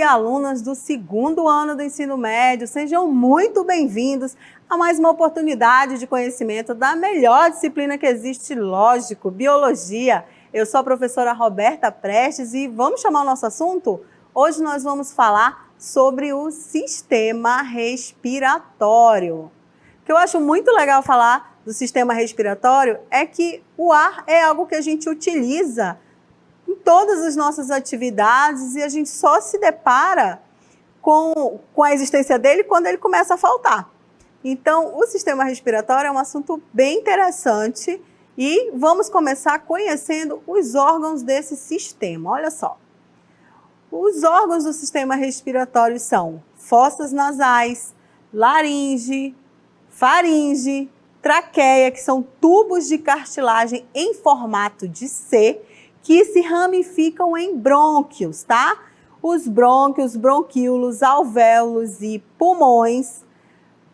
e alunas do segundo ano do ensino médio, sejam muito bem-vindos a mais uma oportunidade de conhecimento da melhor disciplina que existe, lógico, biologia. Eu sou a professora Roberta Prestes e vamos chamar o nosso assunto? Hoje nós vamos falar sobre o sistema respiratório. O que eu acho muito legal falar do sistema respiratório é que o ar é algo que a gente utiliza em todas as nossas atividades e a gente só se depara com a existência dele quando ele começa a faltar. Então, o sistema respiratório é um assunto bem interessante e vamos começar conhecendo os órgãos desse sistema. Olha só, os órgãos do sistema respiratório são fossas nasais, laringe, faringe, traqueia, que são tubos de cartilagem em formato de C, que se ramificam em brônquios, tá? Os brônquios, bronquíolos, alvéolos e pulmões.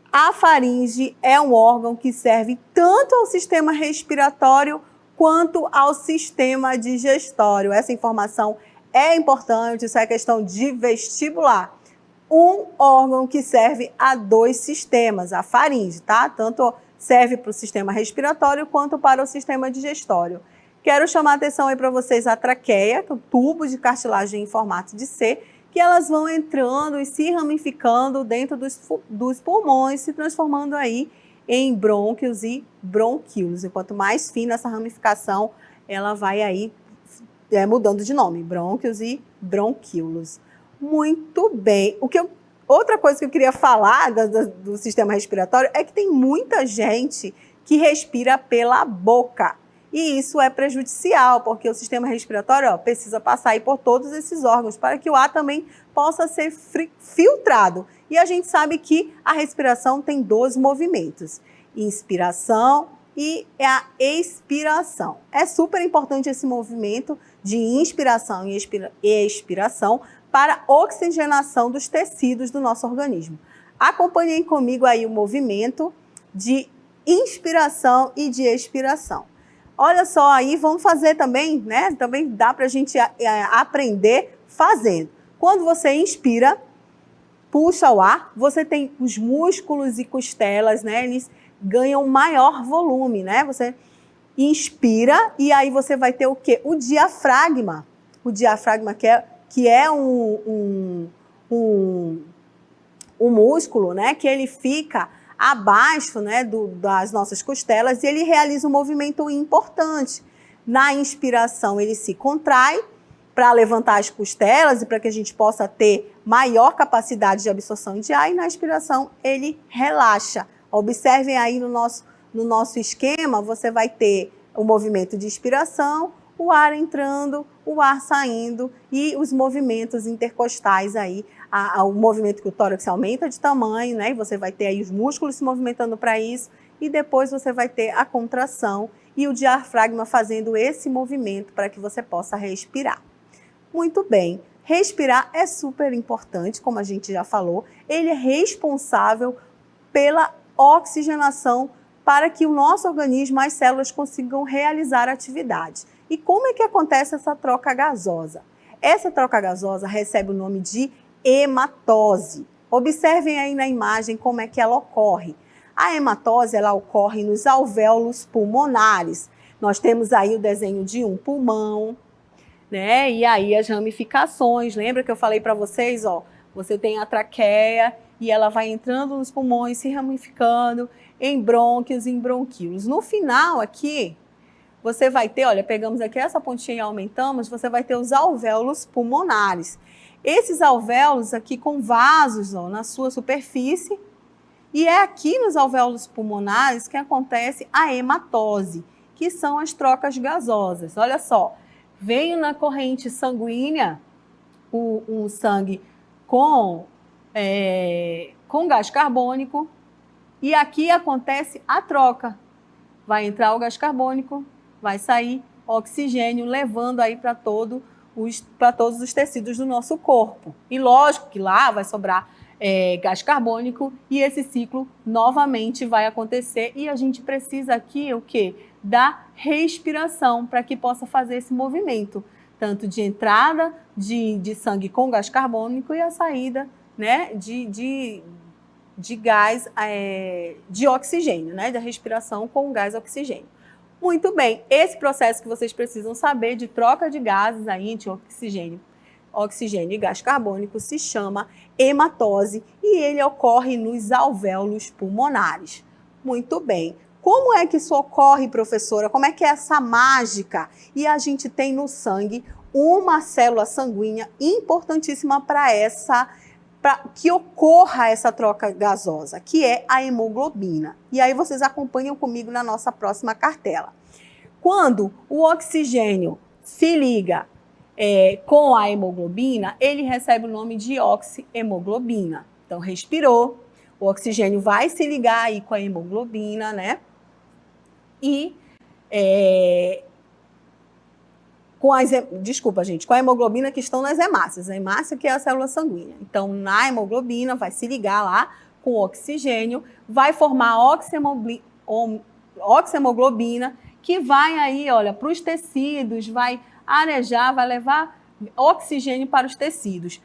A faringe é um órgão que serve tanto ao sistema respiratório quanto ao sistema digestório. Essa informação é importante, isso é questão de vestibular. Um órgão que serve a dois sistemas, a faringe, tá? Tanto serve para o sistema respiratório quanto para o sistema digestório. Quero chamar a atenção aí para vocês a traqueia, que é um tubo de cartilagem em formato de C, que elas vão entrando e se ramificando dentro dos pulmões, se transformando aí em brônquios e bronquíolos. E quanto mais fina essa ramificação, ela vai aí mudando de nome, brônquios e bronquíolos. Muito bem. Outra coisa que eu queria falar do sistema respiratório é que tem muita gente que respira pela boca. E isso é prejudicial, porque o sistema respiratório precisa passar aí por todos esses órgãos para que o ar também possa ser filtrado. E a gente sabe que a respiração tem dois movimentos, inspiração e a expiração. É super importante esse movimento de inspiração e expiração para a oxigenação dos tecidos do nosso organismo. Acompanhem comigo aí o movimento de inspiração e de expiração. Olha só aí, vamos fazer também, né? Também dá para a gente aprender fazendo. Quando você inspira, puxa o ar, você tem os músculos e costelas, né? Eles ganham maior volume, né? Você inspira e aí você vai ter o quê? O diafragma. O diafragma que é um músculo, né? Que ele fica abaixo, né, das nossas costelas e ele realiza um movimento importante. Na inspiração ele se contrai para levantar as costelas e para que a gente possa ter maior capacidade de absorção de ar e na expiração ele relaxa. Observem aí no nosso esquema, você vai ter o movimento de inspiração, o ar entrando, o ar saindo e os movimentos intercostais aí, o movimento que o tórax aumenta de tamanho, né? E você vai ter aí os músculos se movimentando para isso e depois você vai ter a contração e o diafragma fazendo esse movimento para que você possa respirar. Muito bem, respirar é super importante, como a gente já falou, ele é responsável pela oxigenação para que o nosso organismo, as células consigam realizar atividade. E como é que acontece essa troca gasosa? Essa troca gasosa recebe o nome de hematose. Observem aí na imagem como é que ela ocorre. A hematose, ela ocorre nos alvéolos pulmonares. Nós temos aí o desenho de um pulmão, né? E aí as ramificações. Lembra que eu falei para vocês, ó, você tem a traqueia e ela vai entrando nos pulmões, se ramificando em brônquios e em bronquíolos. No final aqui, você vai ter, olha, pegamos aqui essa pontinha e aumentamos, você vai ter os alvéolos pulmonares. Esses alvéolos aqui com vasos na sua superfície e é aqui nos alvéolos pulmonares que acontece a hematose, que são as trocas gasosas. Olha só, veio na corrente sanguínea um sangue com gás carbônico e aqui acontece a troca. Vai entrar o gás carbônico, vai sair oxigênio, levando aí para todos os tecidos do nosso corpo. E lógico que lá vai sobrar gás carbônico e esse ciclo novamente vai acontecer e a gente precisa aqui o quê? Da respiração para que possa fazer esse movimento. tanto de entrada de sangue com gás carbônico e a saída, né, de gás de oxigênio, né, da respiração com gás oxigênio. Muito bem, esse processo que vocês precisam saber de troca de gases aí entre oxigênio e gás carbônico se chama hematose e ele ocorre nos alvéolos pulmonares. Muito bem. Como é que isso ocorre, professora? Como é que é essa mágica? E a gente tem no sangue uma célula sanguínea importantíssima para que ocorra essa troca gasosa, que é a hemoglobina. E aí vocês acompanham comigo na nossa próxima cartela. Quando o oxigênio se liga com a hemoglobina, ele recebe o nome de oxihemoglobina. Então, respirou, o oxigênio vai se ligar aí com a hemoglobina, né? E com a hemoglobina que estão nas hemácias. A hemácia que é a célula sanguínea. Então, na hemoglobina vai se ligar lá com o oxigênio, vai formar oxihemoglobina, que vai aí, olha, para os tecidos, vai arejar, vai levar oxigênio para os tecidos.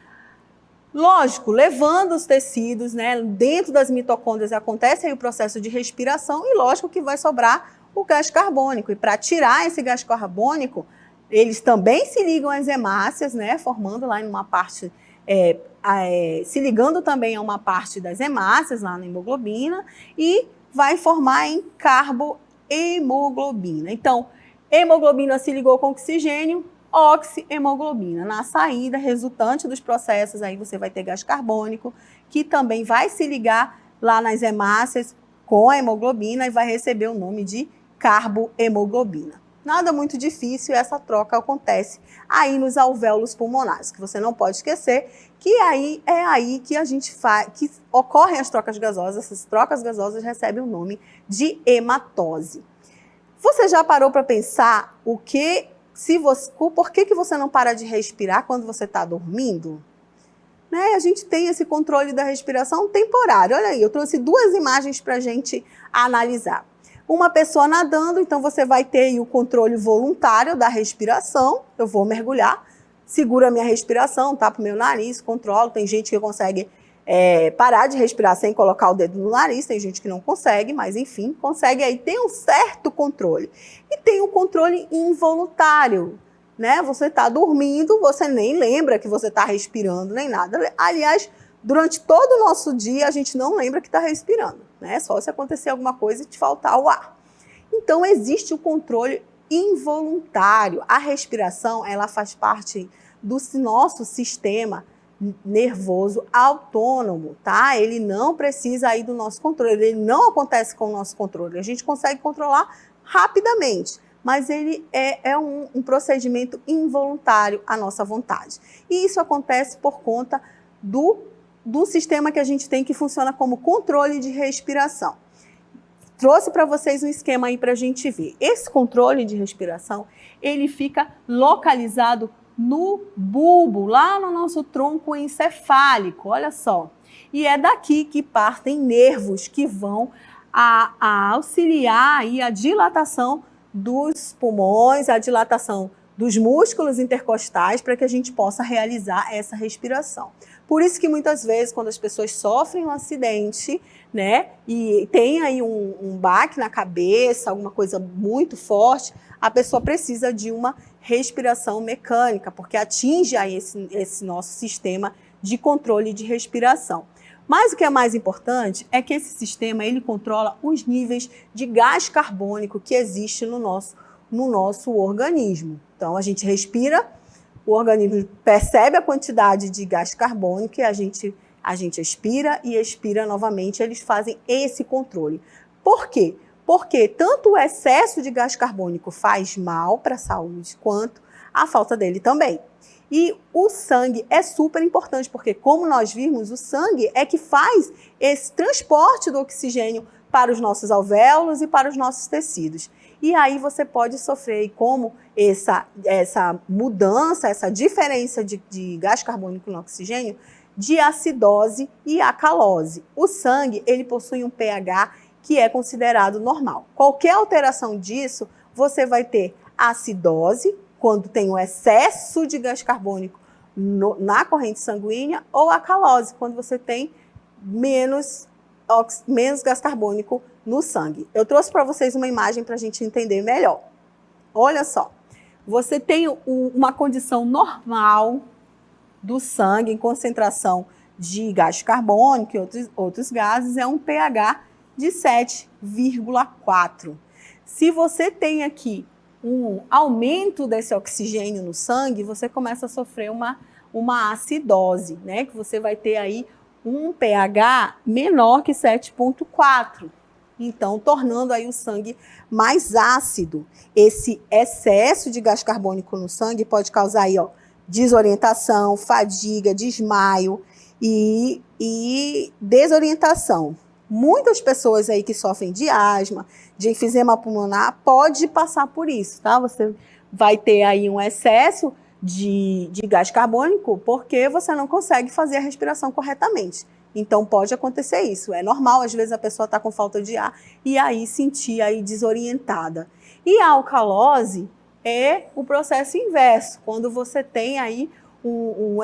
Lógico, levando os tecidos, né, dentro das mitocôndrias acontece aí o processo de respiração e lógico que vai sobrar o gás carbônico. E para tirar esse gás carbônico, eles também se ligam às hemácias, né, formando lá em uma parte, se ligando também a uma parte das hemácias lá na hemoglobina e vai formar em carbohemoglobina. Então, hemoglobina se ligou com oxigênio, oxihemoglobina. Na saída, resultante dos processos, aí você vai ter gás carbônico, que também vai se ligar lá nas hemácias com a hemoglobina e vai receber o nome de carbohemoglobina. Nada muito difícil, essa troca acontece aí nos alvéolos pulmonares, que você não pode esquecer que aí é aí que a gente faz, que ocorrem as trocas gasosas, essas trocas gasosas recebem o nome de hematose. Você já parou para pensar por que você não para de respirar quando você está dormindo? Né? A gente tem esse controle da respiração temporário. Olha aí, eu trouxe duas imagens para a gente analisar. Uma pessoa nadando, então você vai ter aí o controle voluntário da respiração. Eu vou mergulhar, seguro a minha respiração, tapo meu nariz, controlo. Tem gente que consegue parar de respirar sem colocar o dedo no nariz, tem gente que não consegue, mas enfim, consegue aí ter um certo controle. E tem o controle involuntário, né? Você está dormindo, você nem lembra que você está respirando, nem nada. Aliás, durante todo o nosso dia, a gente não lembra que está respirando, né? Só se acontecer alguma coisa e te faltar o ar. Então, existe o controle involuntário. A respiração, ela faz parte do nosso sistema nervoso autônomo, tá? Ele não precisa aí do nosso controle, ele não acontece com o nosso controle. A gente consegue controlar rapidamente, mas ele é um procedimento involuntário à nossa vontade. E isso acontece por conta do sistema que a gente tem que funciona como controle de respiração. Trouxe para vocês um esquema aí para a gente ver. Esse controle de respiração, ele fica localizado no bulbo, lá no nosso tronco encefálico, olha só. E é daqui que partem nervos que vão auxiliar aí a dilatação dos pulmões, a dilatação dos músculos intercostais para que a gente possa realizar essa respiração. Por isso que muitas vezes quando as pessoas sofrem um acidente, né, e tem aí um baque na cabeça, alguma coisa muito forte, a pessoa precisa de uma respiração mecânica, porque atinge aí esse nosso sistema de controle de respiração. Mas o que é mais importante é que esse sistema ele controla os níveis de gás carbônico que existe no nosso organismo. Então, a gente respira, o organismo percebe a quantidade de gás carbônico e a gente expira e expira novamente. Eles fazem esse controle. Por quê? Porque tanto o excesso de gás carbônico faz mal para a saúde, quanto a falta dele também. E o sangue é super importante, porque como nós vimos, o sangue é que faz esse transporte do oxigênio para os nossos alvéolos e para os nossos tecidos. E aí você pode sofrer como essa mudança, essa diferença de gás carbônico no oxigênio, de acidose e acalose. O sangue, ele possui um pH que é considerado normal. Qualquer alteração disso, você vai ter acidose quando tem um excesso de gás carbônico na corrente sanguínea, ou a calose, quando você tem menos gás carbônico no sangue. Eu trouxe para vocês uma imagem para a gente entender melhor. Olha só, você tem uma condição normal do sangue em concentração de gás carbônico e outros gases, é um pH de 7,4. Se você tem aqui um aumento desse oxigênio no sangue, você começa a sofrer uma acidose, né? Que você vai ter aí um pH menor que 7,4. Então, tornando aí o sangue mais ácido. Esse excesso de gás carbônico no sangue pode causar aí, ó, desorientação, fadiga, desmaio e desorientação. Muitas pessoas aí que sofrem de asma, de enfisema pulmonar, pode passar por isso, tá? Você vai ter aí um excesso de gás carbônico porque você não consegue fazer a respiração corretamente. Então pode acontecer isso. É normal, às vezes a pessoa está com falta de ar e aí sentir aí desorientada. E a alcalose é o processo inverso, quando você tem aí um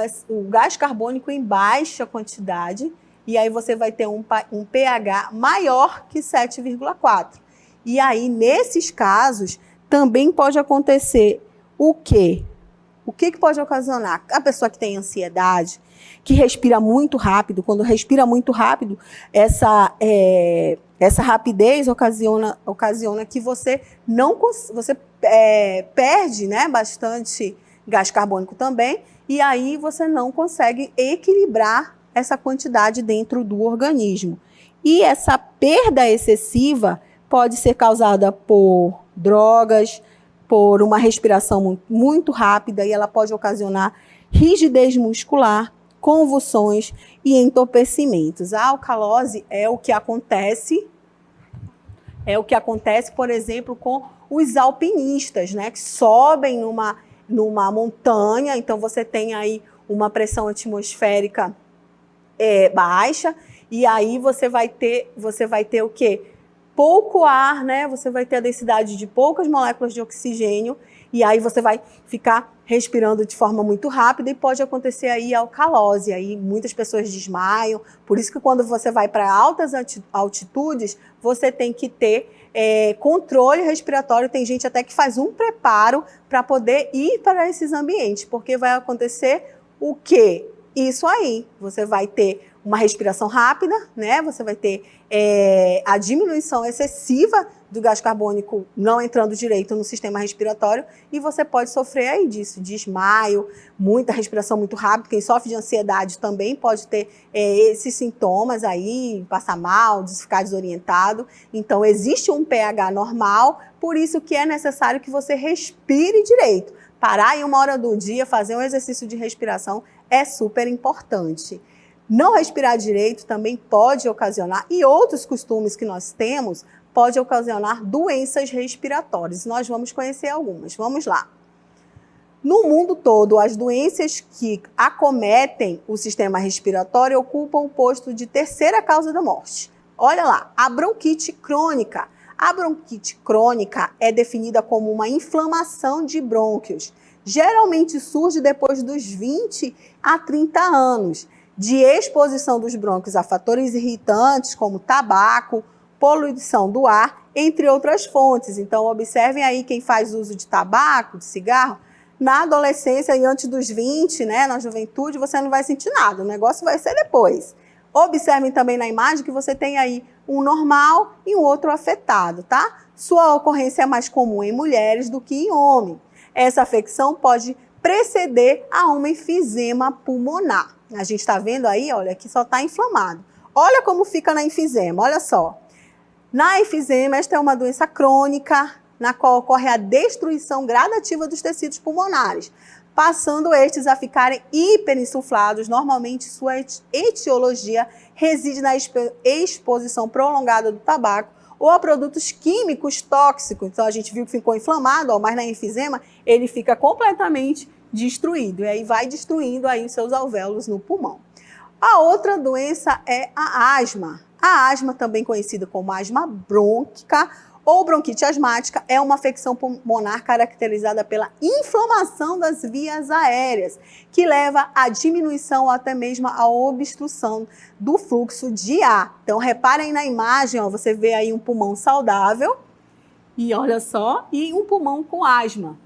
gás carbônico em baixa quantidade, e aí você vai ter um pH maior que 7,4. E aí, nesses casos, também pode acontecer o quê? O que pode ocasionar? A pessoa que tem ansiedade, que respira muito rápido, quando respira muito rápido, essa rapidez ocasiona que você perde, né, bastante gás carbônico também, e aí você não consegue equilibrar essa quantidade dentro do organismo. E essa perda excessiva pode ser causada por drogas, por uma respiração muito rápida, e ela pode ocasionar rigidez muscular, convulsões e entorpecimentos. A alcalose é o que acontece, por exemplo, com os alpinistas, né, que sobem numa montanha. Então você tem aí uma pressão atmosférica baixa, e aí você vai ter o quê? Pouco ar, né? Você vai ter a densidade de poucas moléculas de oxigênio, e aí você vai ficar respirando de forma muito rápida e pode acontecer aí alcalose. Aí muitas pessoas desmaiam. Por isso que quando você vai para altas altitudes, você tem que ter controle respiratório. Tem gente até que faz um preparo para poder ir para esses ambientes, porque vai acontecer o quê? Isso aí, você vai ter uma respiração rápida, né? Você vai ter a diminuição excessiva do gás carbônico não entrando direito no sistema respiratório, e você pode sofrer aí disso, desmaio, muita respiração muito rápida. Quem sofre de ansiedade também pode ter esses sintomas aí, passar mal, ficar desorientado. Então existe um pH normal, por isso que é necessário que você respire direito. Parar em uma hora do dia, fazer um exercício de respiração é super importante. Não respirar direito também pode ocasionar, e outros costumes que nós temos, pode ocasionar doenças respiratórias. Nós vamos conhecer algumas. Vamos lá. No mundo todo, as doenças que acometem o sistema respiratório ocupam o posto de terceira causa da morte. Olha lá, a bronquite crônica. A bronquite crônica é definida como uma inflamação de brônquios. Geralmente surge depois dos 20 a 30 anos, de exposição dos brônquios a fatores irritantes como tabaco, poluição do ar, entre outras fontes. Então, observem aí quem faz uso de tabaco, de cigarro, na adolescência e antes dos 20, né, na juventude, você não vai sentir nada, o negócio vai ser depois. Observem também na imagem que você tem aí um normal e um outro afetado, tá? Sua ocorrência é mais comum em mulheres do que em homens. Essa afecção pode preceder a um enfisema pulmonar. A gente está vendo aí, olha, que só está inflamado. Olha como fica na enfisema, olha só. Na enfisema, esta é uma doença crônica, na qual ocorre a destruição gradativa dos tecidos pulmonares, passando estes a ficarem hiperinsuflados. Normalmente, sua etiologia reside na exposição prolongada do tabaco ou a produtos químicos tóxicos. Então, a gente viu que ficou inflamado, ó, mas na enfisema ele fica completamente destruído. E aí vai destruindo aí os seus alvéolos no pulmão. A outra doença é a asma. A asma, também conhecida como asma brônquica ou bronquite asmática é uma afecção pulmonar caracterizada pela inflamação das vias aéreas, que leva à diminuição ou até mesmo à obstrução do fluxo de ar. Então, reparem na imagem, ó, você vê aí um pulmão saudável, e olha só, e um pulmão com asma.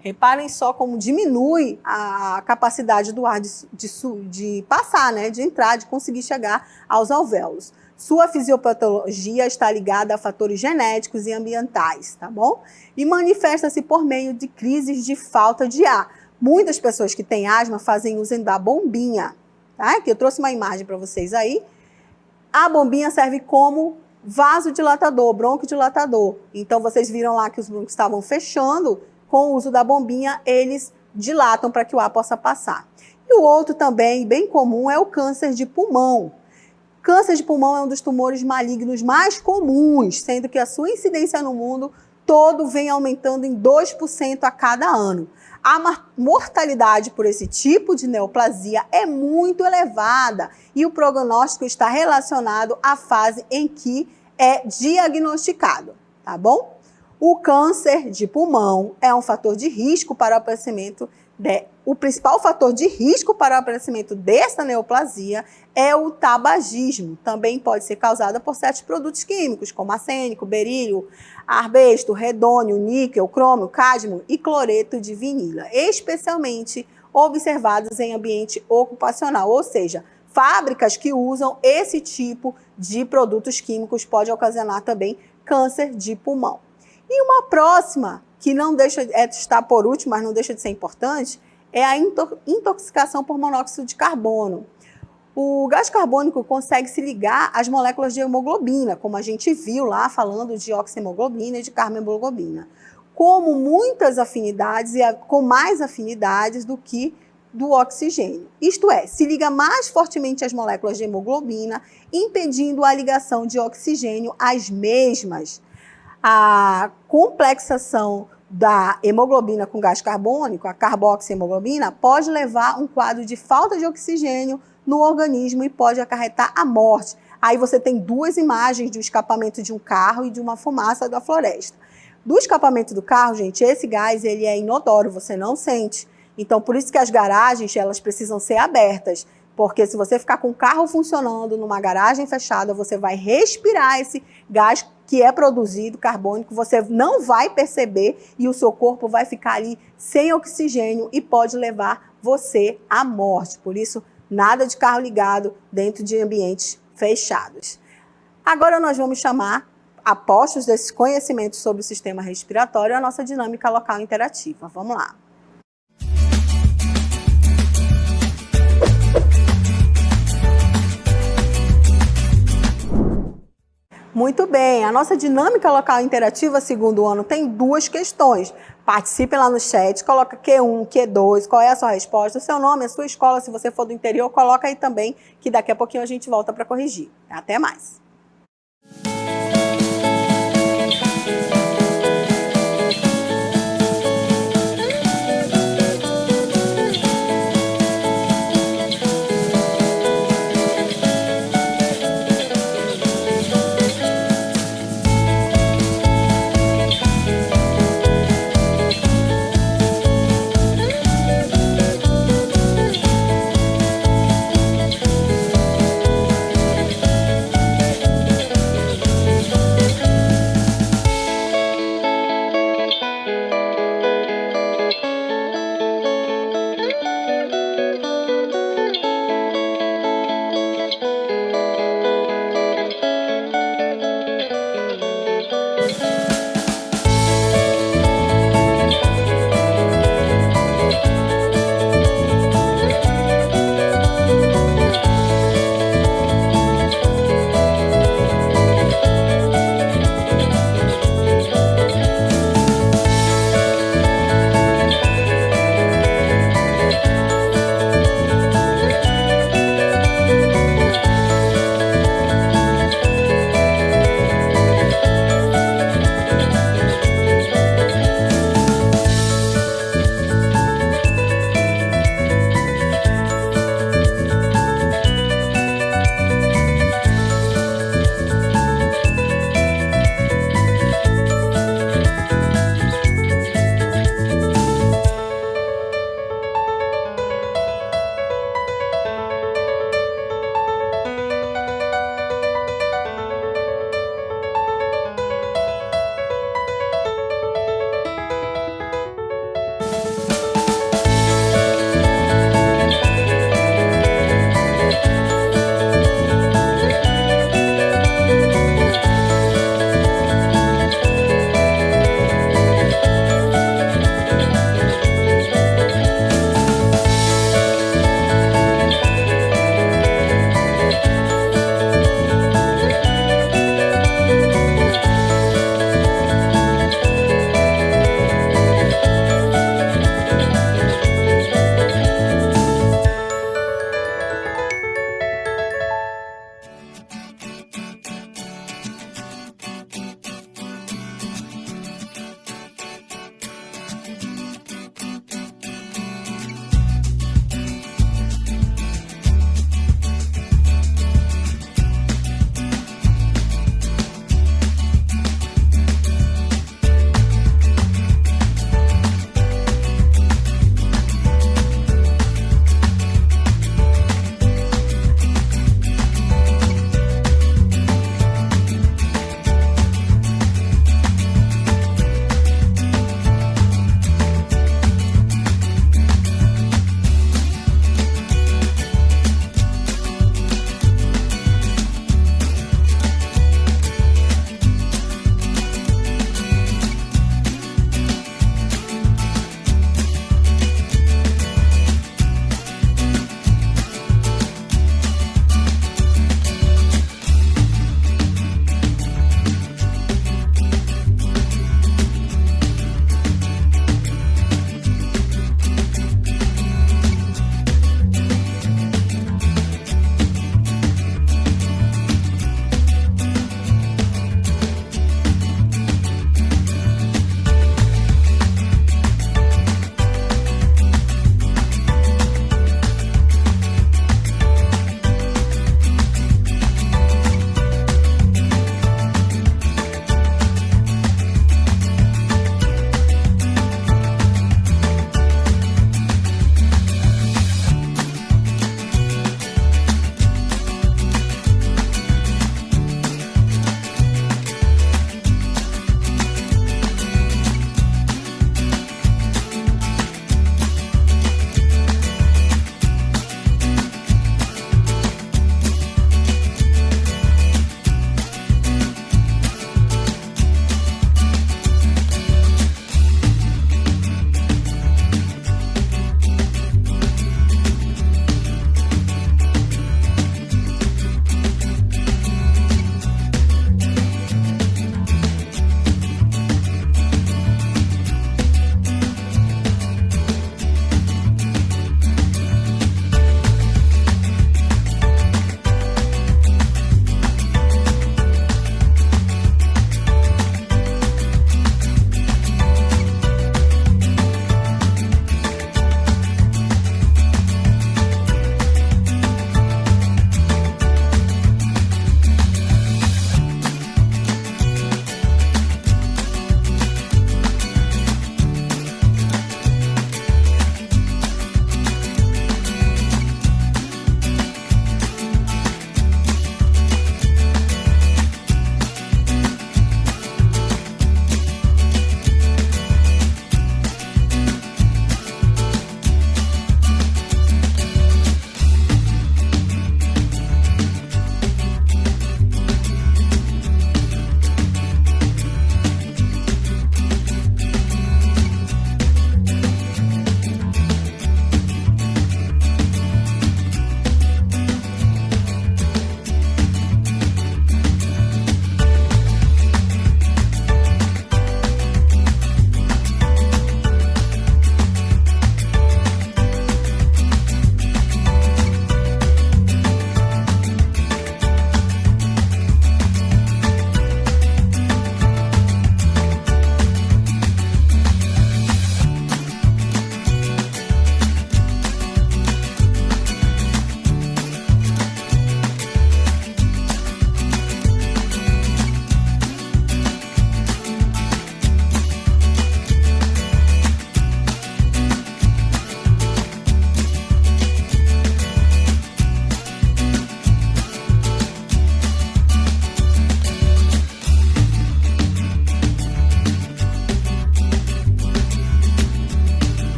Reparem só como diminui a capacidade do ar de passar, né, de entrar, de conseguir chegar aos alvéolos. Sua fisiopatologia está ligada a fatores genéticos e ambientais, tá bom? E manifesta-se por meio de crises de falta de ar. Muitas pessoas que têm asma fazem uso da bombinha, tá? Aqui eu trouxe uma imagem para vocês aí. A bombinha serve como vasodilatador, broncodilatador. Então, vocês viram lá que os broncos estavam fechando. Com o uso da bombinha, eles dilatam para que o ar possa passar. E o outro também, bem comum, é o câncer de pulmão. Câncer de pulmão é um dos tumores malignos mais comuns, sendo que a sua incidência no mundo todo vem aumentando em 2% a cada ano. A mortalidade por esse tipo de neoplasia é muito elevada e o prognóstico está relacionado à fase em que é diagnosticado, tá bom? O câncer de pulmão é um fator de risco para o aparecimento o principal fator de risco para o aparecimento dessa neoplasia é o tabagismo. Também pode ser causada por certos produtos químicos, como arsênico, berílio, asbesto, redônio, níquel, crômio, cádmio e cloreto de vinila, especialmente observados em ambiente ocupacional, ou seja, fábricas que usam esse tipo de produtos químicos podem ocasionar também câncer de pulmão. E uma próxima, que não deixa de estar por último, mas não deixa de ser importante, é a intoxicação por monóxido de carbono. O gás carbônico consegue se ligar às moléculas de hemoglobina, como a gente viu lá falando de oxihemoglobina e de carbohemoglobina, como muitas afinidades e com mais afinidades do que do oxigênio. Isto é, se liga mais fortemente às moléculas de hemoglobina, impedindo a ligação de oxigênio às mesmas. A complexação da hemoglobina com gás carbônico, a carboxihemoglobina, pode levar a um quadro de falta de oxigênio no organismo e pode acarretar a morte. Aí você tem duas imagens do escapamento de um carro e de uma fumaça da floresta. Do escapamento do carro, gente, esse gás ele é inodoro, você não sente. Então, por isso que as garagens elas precisam ser abertas. Porque se você ficar com o carro funcionando numa garagem fechada, você vai respirar esse gás que é produzido, carbônico, você não vai perceber e o seu corpo vai ficar ali sem oxigênio e pode levar você à morte. Por isso, nada de carro ligado dentro de ambientes fechados. Agora nós vamos chamar, apostos desses conhecimentos sobre o sistema respiratório, a nossa dinâmica local interativa. Vamos lá. Muito bem, a nossa dinâmica local interativa segundo ano tem duas questões. Participe lá no chat, coloca Q1, Q2, qual é a sua resposta, o seu nome, a sua escola, se você for do interior, coloca aí também, que daqui a pouquinho a gente volta para corrigir. Até mais!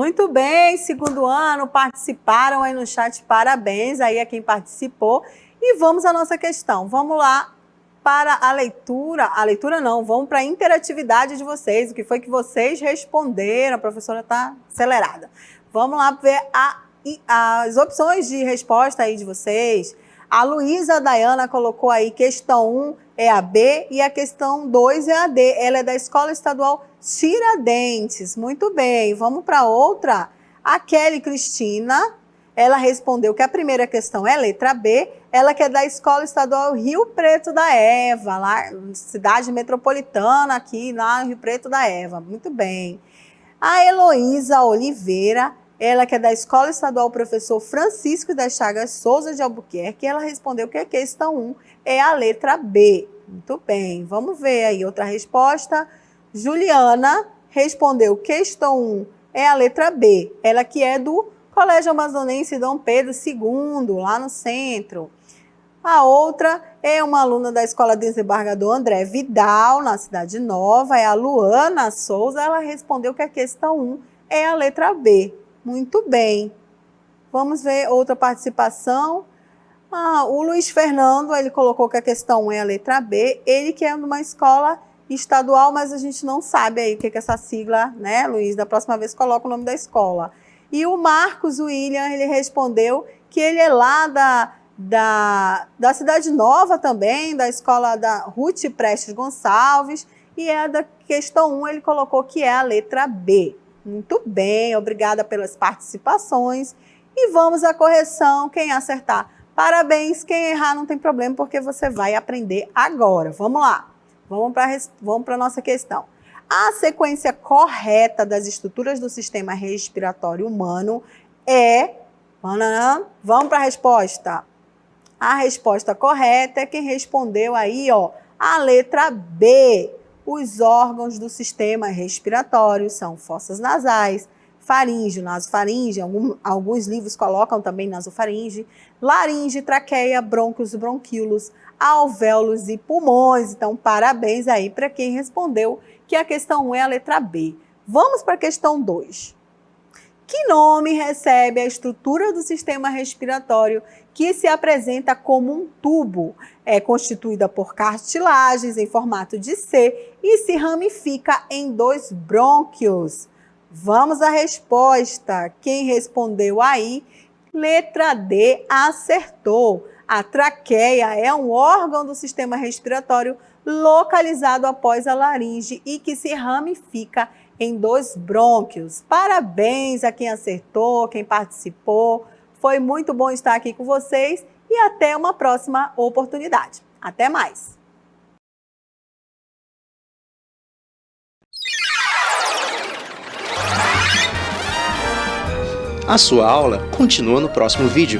Muito bem, segundo ano, participaram aí no chat, parabéns aí a quem participou. E vamos à nossa questão, vamos lá para a leitura não, vamos para a interatividade de vocês, o que foi que vocês responderam, a professora está acelerada. Vamos lá ver as opções de resposta aí de vocês. A Luísa Dayana colocou aí, questão 1 é a B e a questão 2 é a D. Ela é da Escola Estadual Tiradentes. Muito bem, vamos para outra. A Kelly Cristina, ela respondeu que a primeira questão é a letra B. Ela que é da Escola Estadual Rio Preto da Eva, lá cidade metropolitana aqui na Rio Preto da Eva. Muito bem. A Heloísa Oliveira, ela que é da Escola Estadual Professor Francisco das Chagas Souza de Albuquerque, ela respondeu que a questão 1 é a letra B. Muito bem, vamos ver aí outra resposta. Juliana respondeu questão 1 é a letra B. Ela que é do Colégio Amazonense Dom Pedro II, lá no centro. A outra é uma aluna da Escola Desembargador André Vidal, na Cidade Nova, é a Luana Souza. Ela respondeu que a questão 1 é a letra B. Muito bem. Vamos ver outra participação. O Luiz Fernando, ele colocou que a questão 1 é a letra B. Ele que é de uma escola estadual, mas a gente não sabe aí o que é essa sigla, né, Luiz? Da próxima vez coloca o nome da escola. E o Marcos William, ele respondeu que ele é lá da Cidade Nova também, da escola da Ruth Prestes Gonçalves, e é da questão 1, ele colocou que é a letra B. Muito bem, obrigada pelas participações. E vamos à correção, quem acertar, parabéns, quem errar não tem problema, porque você vai aprender agora. Vamos lá, vamos para a nossa questão. A sequência correta das estruturas do sistema respiratório humano é... Vamos para a resposta. A resposta correta é quem respondeu aí, ó, a letra B. Os órgãos do sistema respiratório são fossas nasais, faríngeo, nasofaringe, alguns livros colocam também nasofaringe, laringe, traqueia, brônquios, bronquíolos, alvéolos e pulmões. Então, parabéns aí para quem respondeu que a questão 1 é a letra B. Vamos para a questão 2. Que nome recebe a estrutura do sistema respiratório que se apresenta como um tubo? É constituída por cartilagens em formato de C e se ramifica em 2 brônquios. Vamos à resposta. Quem respondeu aí, letra D, acertou. A traqueia é um órgão do sistema respiratório localizado após a laringe e que se ramifica em 2 brônquios. Parabéns a quem acertou, quem participou. Foi muito bom estar aqui com vocês e até uma próxima oportunidade. Até mais! A sua aula continua no próximo vídeo.